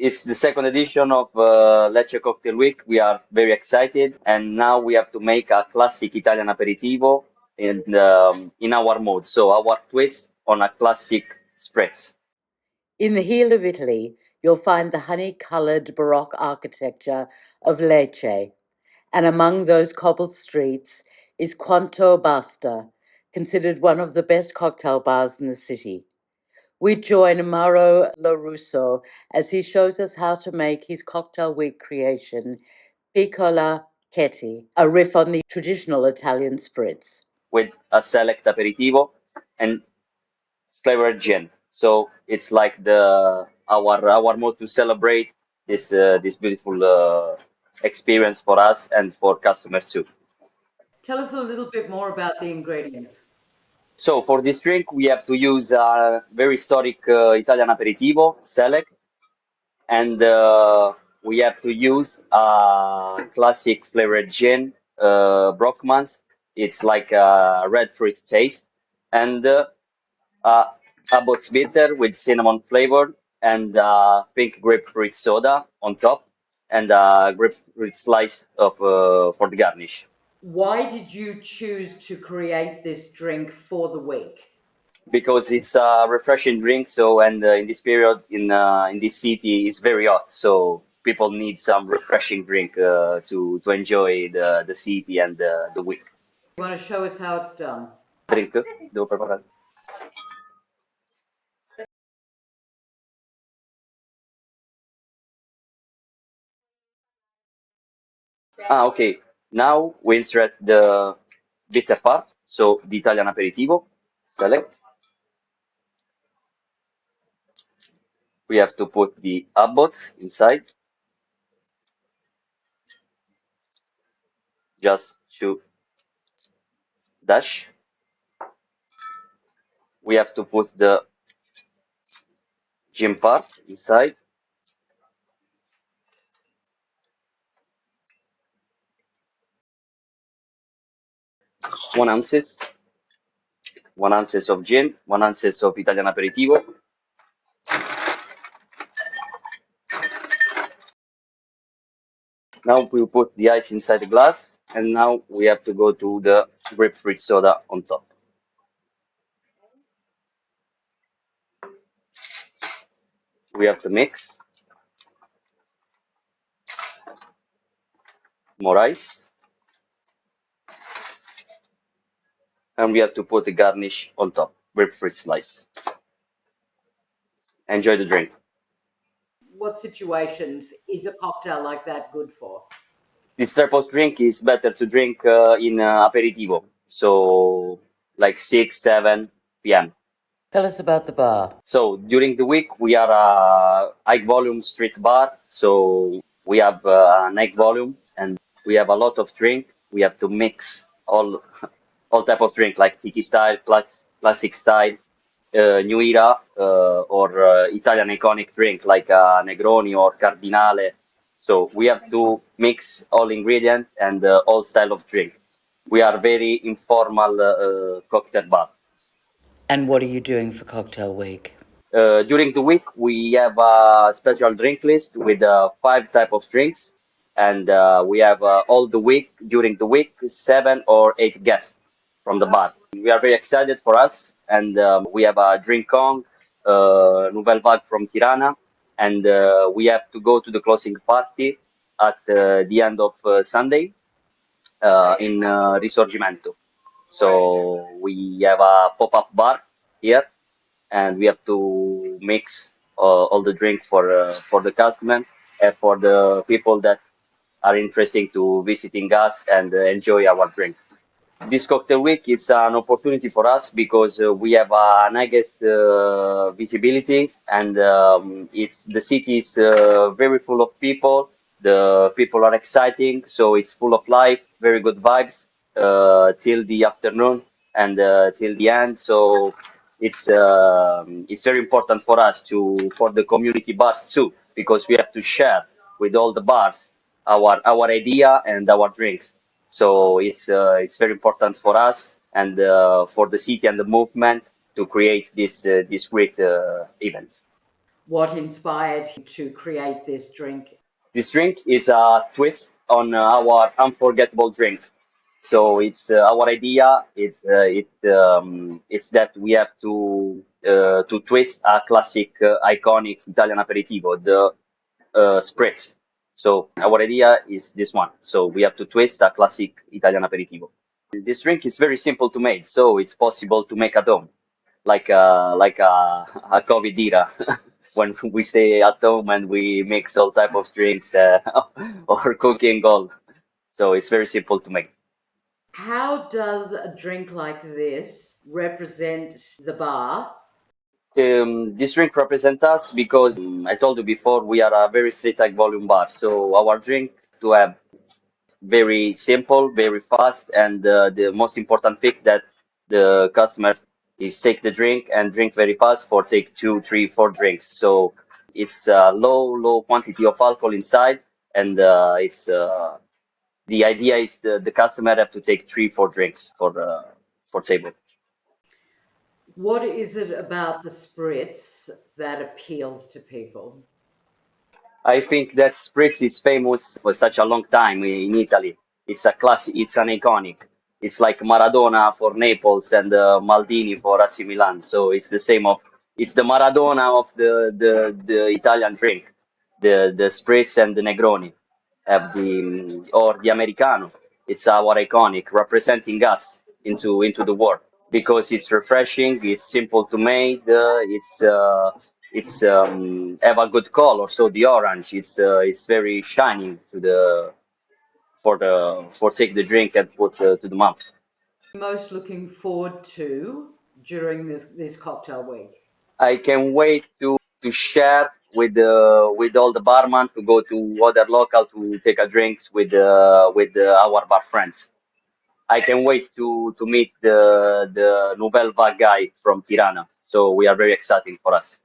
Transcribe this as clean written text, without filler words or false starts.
It's the second edition of Lecce Cocktail Week. We are very excited, and now we have to make a classic Italian aperitivo in our mode. So our twist on a classic spritz. In the heel of Italy, you'll find the honey-coloured Baroque architecture of Lecce, and among those cobbled streets is Quanto Basta, considered one of the best cocktail bars in the city. We join Mauro Lorusso as he shows us how to make his cocktail week creation, Piccola Ketty, a riff on the traditional Italian spritz. With a select aperitivo and flavored gin. So it's like our mode to celebrate this beautiful experience for us and for customers too. Tell us a little bit more about the ingredients. So for this drink, we have to use a very historic Italian aperitivo, select, and we have to use a classic flavored gin, Brockman's. It's like a red fruit taste, and Abbott's bitter with cinnamon flavor, and pink grapefruit soda on top, and grapefruit slice of for the garnish. Why did you choose to create this drink for the week? Because it's a refreshing drink. So, and in this period in this city, it's very hot. So people need some refreshing drink to enjoy the city and the week. You want to show us how it's done? Drink, devo preparare. Okay. Now we insert the bitter part. So the Italian aperitivo, select. We have to put the Abbott's inside. Just to dash. We have to put the gin part inside. 1 ounces. 1 ounces of gin, 1 ounces of Italian aperitivo. Now we put the ice inside the glass, and now we have to go to the grapefruit soda on top. We have to mix. More ice. And we have to put the garnish on top, grapefruit slice. Enjoy the drink. What situations is a cocktail like that good for? This type of drink is better to drink in aperitivo, so like 6, 7 p.m. Tell us about the bar. So during the week, we are a high volume street bar. So we have an high volume, and we have a lot of drink. We have to mix all type of drink like tiki style, classic style, new era, or Italian iconic drink like Negroni or Cardinale. So we have to mix all ingredient and all style of drink. We are very informal cocktail bar. And what are you doing for Cocktail Week? During the week, we have a special drink list with 5 type of drinks, and we have all the week during the week 7 or 8 guests from the bar. We are very excited for us, and we have a drink on Nouvelle Vague from Tirana, and we have to go to the closing party at the end of Sunday in Risorgimento. So we have a pop-up bar here, and we have to mix all the drinks for the customer and for the people that are interested to visiting us and enjoy our drink. This cocktail week is an opportunity for us because we have an highest visibility, and it's the city is very full of people. The people are exciting, so it's full of life, very good vibes till the afternoon and till the end. So it's very important for us for the community bars too, because we have to share with all the bars our idea and our drinks. So it's very important for us and for the city and the movement to create this great event. What inspired you to create this drink? This drink is a twist on our unforgettable drink. So it's our idea. It's that we have to twist a classic, iconic Italian aperitivo, the Spritz. So our idea is this one. So we have to twist a classic Italian aperitivo. This drink is very simple to make, so it's possible to make at home, like a COVID era, when we stay at home and we mix all type of drinks, or cooking all. So it's very simple to make. How does a drink like this represent the bar? This drink represents us because I told you before we are a very street like volume bar. So our drink to have very simple, very fast, and the most important thing that the customer is take the drink and drink very fast for take two, three, four drinks. So it's low quantity of alcohol inside, and it's the idea is the customer have to take three, four drinks for table. What is it about the spritz that appeals to people? I think that Spritz is famous for such a long time in Italy. It's a classic, it's an iconic. It's like Maradona for Naples and Maldini for AC Milan. So it's the same of, it's the Maradona of the Italian drink. The Spritz and the Negroni have or the Americano. It's our iconic, representing us into the world because it's refreshing, it's simple to make, it's have a good color. So the orange, it's very shining to the for take the drink and put to the mouth. Most looking forward to during this cocktail week? I can wait to share with all the barman to go to other local to take a drinks with our bar friends. I can wait to meet the Nouvelle Vague guy from Tirana. So we are very exciting for us.